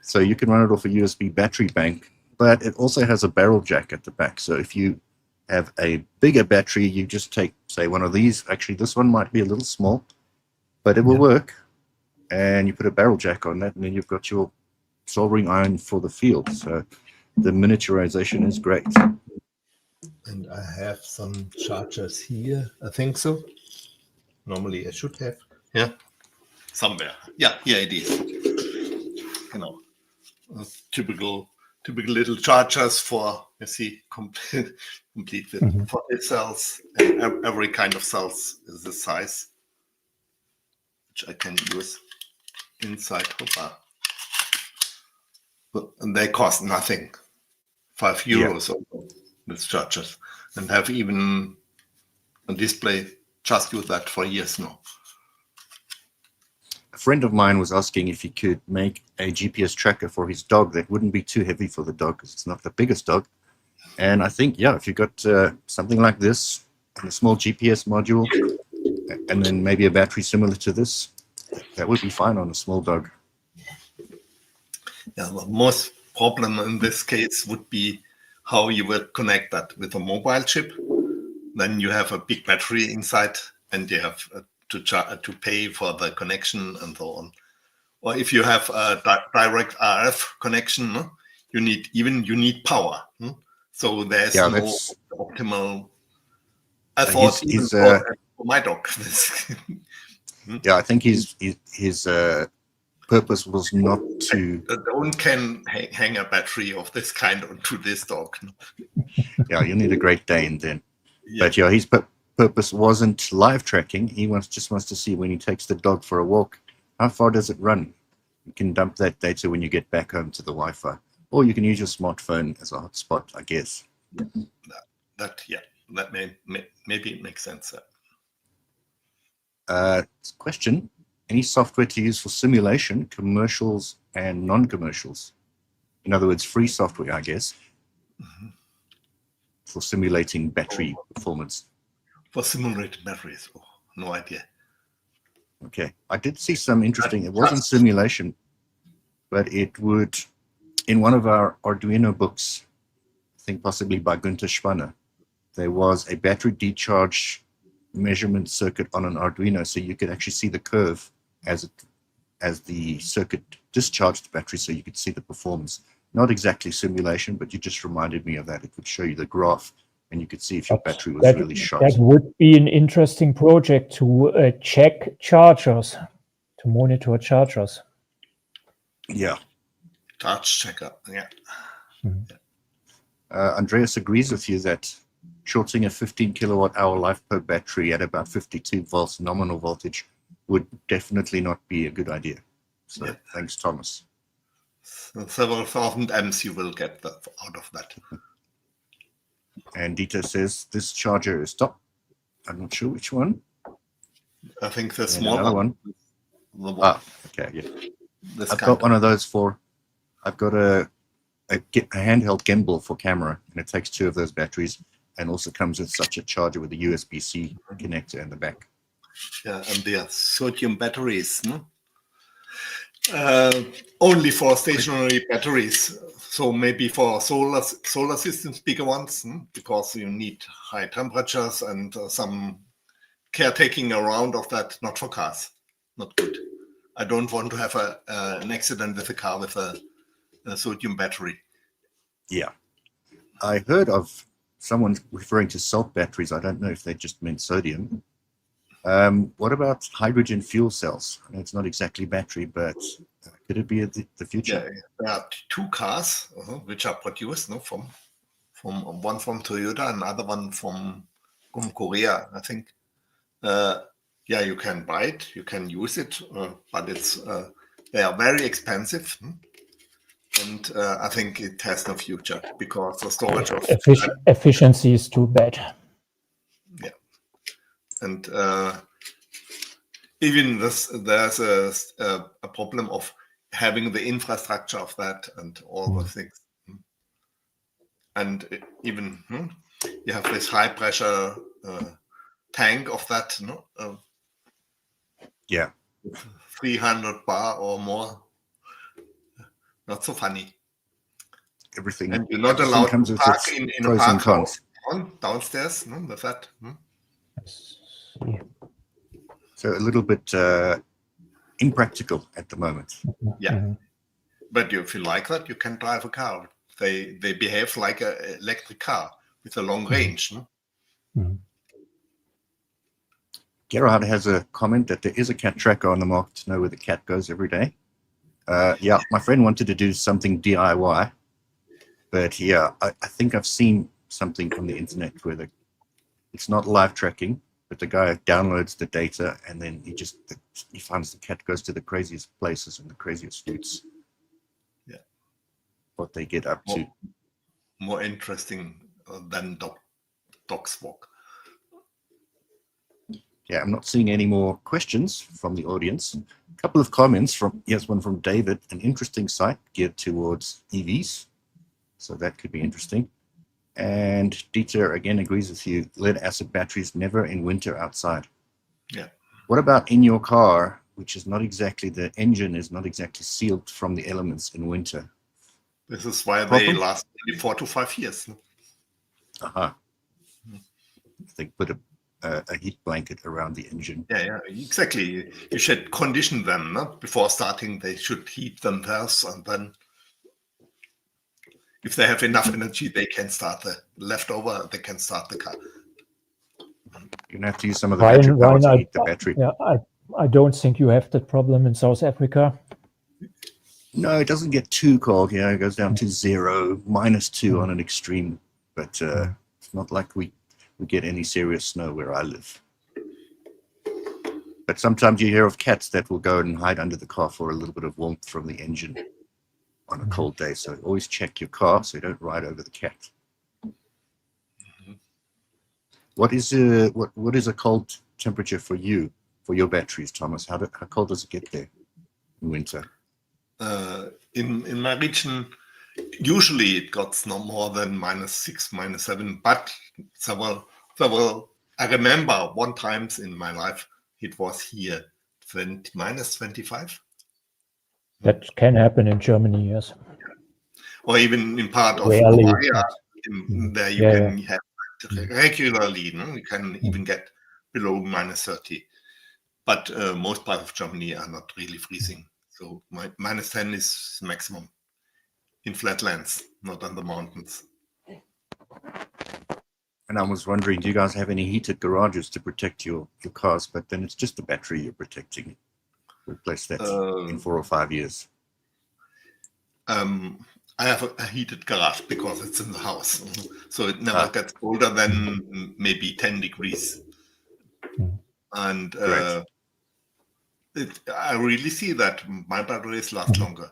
So you can run it off a USB battery bank, but it also has a barrel jack at the back. So if you have a bigger battery, you just take, say, one of these. Actually, this one might be a little small, but it will work. And you put a barrel jack on that, and then you've got your soldering iron for the field. So the miniaturization is great. And I have some chargers here. I think so. Normally I should have. Yeah. Somewhere. Yeah, here it is. Typical little chargers for, complete with for cells. And every kind of cells is the size. which I can use inside Hopper. And they cost nothing, €5 or with chargers, and have even a display. Just use that for years now. A friend of mine was asking if he could make a GPS tracker for his dog that wouldn't be too heavy for the dog because it's not the biggest dog. And I think, yeah, if you got something like this and a small GPS module and then maybe a battery similar to this, that would be fine on a small dog. Yeah, the most problem in this case would be how you would connect that with a mobile chip. Then you have a big battery inside, and you have to pay for the connection and so on. Or if you have a direct RF connection, you need power. So there's no optimal. I thought even for my dog. Yeah, I think his purpose was not to. Don't can hang a battery of this kind onto this dog. Yeah, you need a Great Dane then. Yeah. But yeah, his purpose wasn't live tracking. He just wants to see when he takes the dog for a walk, how far does it run? You can dump that data when you get back home to the Wi-Fi, or you can use your smartphone as a hotspot, I guess. That maybe it makes sense. Question: any software to use for simulation, commercials and non-commercials? In other words, free software, I guess, for simulating battery performance. For simulated batteries, no idea. Okay, I did see some interesting. It wasn't simulation, but it would, in one of our Arduino books, I think possibly by Günther Spanner, there was a battery decharge measurement circuit on an Arduino, so you could actually see the curve as the circuit discharged the battery, so you could see the performance. Not exactly simulation, but you just reminded me of that. It would show you the graph, and you could see if your battery was really shot. That would be an interesting project to check chargers, to monitor chargers. Yeah. Charge checker, yeah. Andreas agrees with you that shorting a 15 kilowatt-hour LiFePO battery at about 52 volts nominal voltage would definitely not be a good idea. So thanks, Thomas. So several thousand amps you will get out of that. And Dieter says this charger is top. I'm not sure which one. I think the And small another one. Okay, yeah. I've got one of those for. I've got a handheld gimbal for camera, and it takes 2 of those batteries, and also comes with such a charger with a USB-C connector in the back. Yeah, and they are sodium batteries, no? Only for stationary batteries. So maybe for solar systems, bigger ones, because you need high temperatures and some caretaking around of that. Not for cars, not good. I don't want to have an accident with a car with a sodium battery. Yeah, I heard of someone referring to salt batteries. I don't know if they just meant sodium. What about hydrogen fuel cells? I know it's not exactly battery, but could it be the future? Yeah, there are 2 cars which are produced, from one from Toyota, another one from Korea, I think. Yeah, you can buy it, you can use it, but it's they are very expensive, and I think it has no future because the storage of efficiency is too bad. Yeah, and even there's a problem of having the infrastructure of that and all the things, and even you have this high pressure tank of that, Yeah, 300 bar or more. Not so funny. everything. And you're not allowed comes to with park its in a pros and park cons. downstairs. With that. So a little bit impractical at the moment. Yeah, but if you like that, you can drive a car. They behave like an electric car with a long range. Gerhard has a comment that there is a cat tracker on the market to know where the cat goes every day. Yeah, my friend wanted to do something DIY, but yeah, I think I've seen something on the internet where it's not live tracking, but the guy downloads the data and then he finds the cat goes to the craziest places and the craziest routes. Yeah. What they get up to. More interesting than dogs walk. Yeah, I'm not seeing any more questions from the audience. A couple of comments here's one from David, an interesting site geared towards EVs. So that could be interesting. And Dieter again agrees with you, lead acid batteries never in winter outside. Yeah. What about in your car, which is not exactly, the engine is not exactly sealed from the elements in winter? This is why they last only 4 to 5 years. Uh-huh. They put a heat blanket around the engine. Yeah, exactly. You should condition them, no? Before starting. They should heat them first, and then if they have enough energy, they can start the leftover. They can start the car. You're gonna have to use some of the battery power to heat the battery. Yeah, I don't think you have that problem in South Africa. No, it doesn't get too cold. Yeah, it goes down to 0, -2 on an extreme, but it's not like we get any serious snow where I live. But sometimes you hear of cats that will go and hide under the car for a little bit of warmth from the engine on a cold day. So always check your car so you don't ride over the cat. What is a cold temperature for you, for your batteries, Thomas? How cold does it get there in winter? In my region, usually it got no more than -6, -7, but several. I remember one time in my life it was here -25. That can happen in Germany, yes. Or even in part of Rarely, Bavaria, there you can have regularly. No? You can even get below -30. But most parts of Germany are not really freezing. So -10 is maximum in flatlands, not on the mountains. And I was wondering, do you guys have any heated garages to protect your cars? But then it's just the battery you're protecting. Replace that in 4 or 5 years. I have a heated garage because it's in the house. So it never gets colder than maybe 10 degrees. And I really see that my batteries last longer.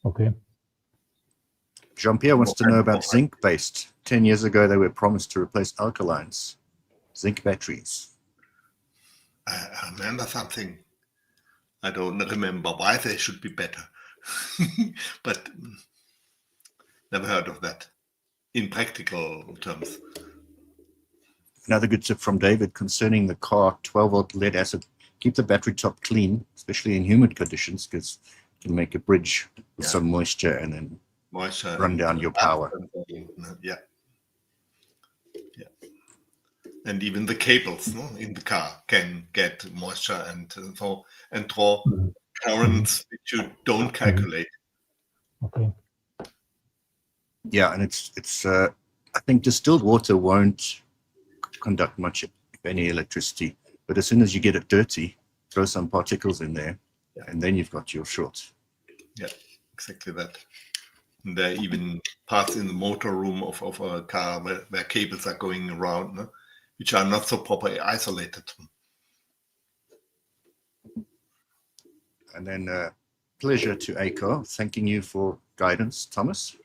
Okay. Jean-Pierre wants to know about zinc-based. 10 years ago, they were promised to replace alkalines. Zinc batteries. I remember something. I don't remember why they should be better. But never heard of that in practical terms. Another good tip from David concerning the car, 12-volt lead acid. Keep the battery top clean, especially in humid conditions, because you can make a bridge with some moisture and then run down your power. Yeah. And even the cables in the car can get moisture and draw currents which you don't calculate. Okay. Yeah, and it's I think distilled water won't conduct much, if any, electricity. But as soon as you get it dirty, throw some particles in there, and then you've got your short. Yeah, exactly that. And there are even parts in the motor room of a car where cables are going around, which are not so properly isolated. And then pleasure to ACO. Thanking you for guidance, Thomas.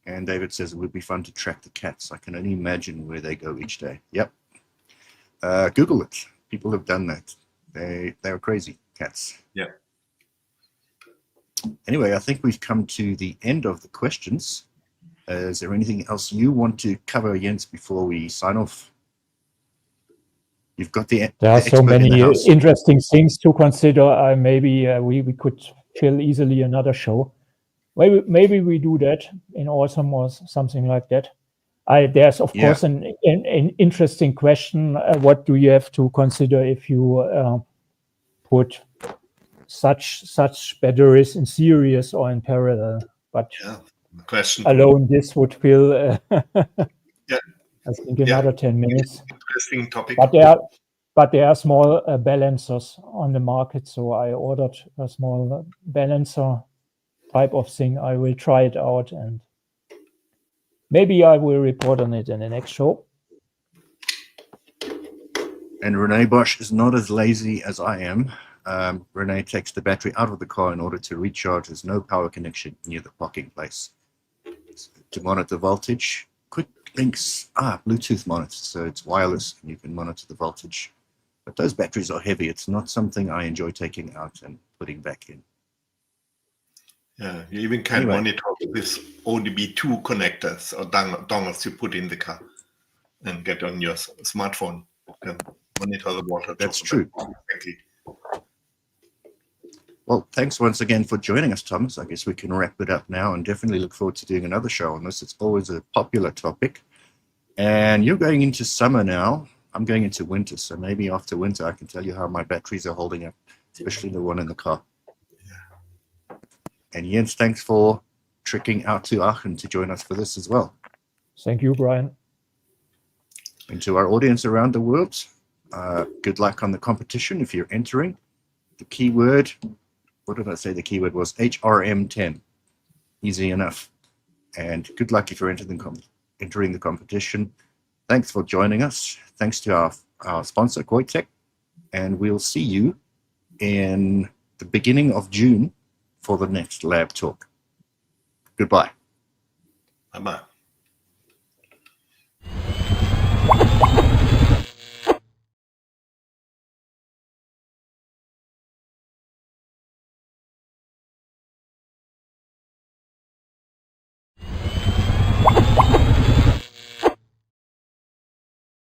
And David says it would be fun to track the cats. I can only imagine where they go each day. Yep. Google it. People have done that. They are crazy cats. Yeah. Anyway, I think we've come to the end of the questions. Is there anything else you want to cover, Jens, before we sign off? You've got there are so many interesting things to consider. Maybe we could fill easily another show. Maybe we do that in autumn or something like that. There's of course an interesting question. What do you have to consider if you put such batteries in series or in parallel? But question alone, this would fill. I think another 10 minutes. Interesting topic. But there are small balancers on the market, so I ordered a small balancer type of thing. I will try it out and maybe I will report on it in the next show. And Rene Bosch is not as lazy as I am. Rene takes the battery out of the car in order to recharge. There's no power connection near the parking place. So to monitor voltage, quick links, Bluetooth monitor, so it's wireless and you can monitor the voltage. But those batteries are heavy. It's not something I enjoy taking out and putting back in. Yeah, you even can monitor with ODB2 connectors or dongles you put in the car and get on your smartphone. You can monitor the water. That's true. Exactly. Well, thanks once again for joining us, Thomas. I guess we can wrap it up now and definitely look forward to doing another show on this. It's always a popular topic. And you're going into summer now. I'm going into winter, so maybe after winter I can tell you how my batteries are holding up, especially the one in the car. Yeah. And Jens, thanks for trekking out to Aachen to join us for this as well. Thank you, Brian. And to our audience around the world, good luck on the competition if you're entering. The keyword, what did I say the keyword was? HRM10. Easy enough. And good luck if you're entering the competition. Thanks for joining us. Thanks to our sponsor, Qoitech. And we'll see you in the beginning of June for the next lab talk. Goodbye. Bye-bye.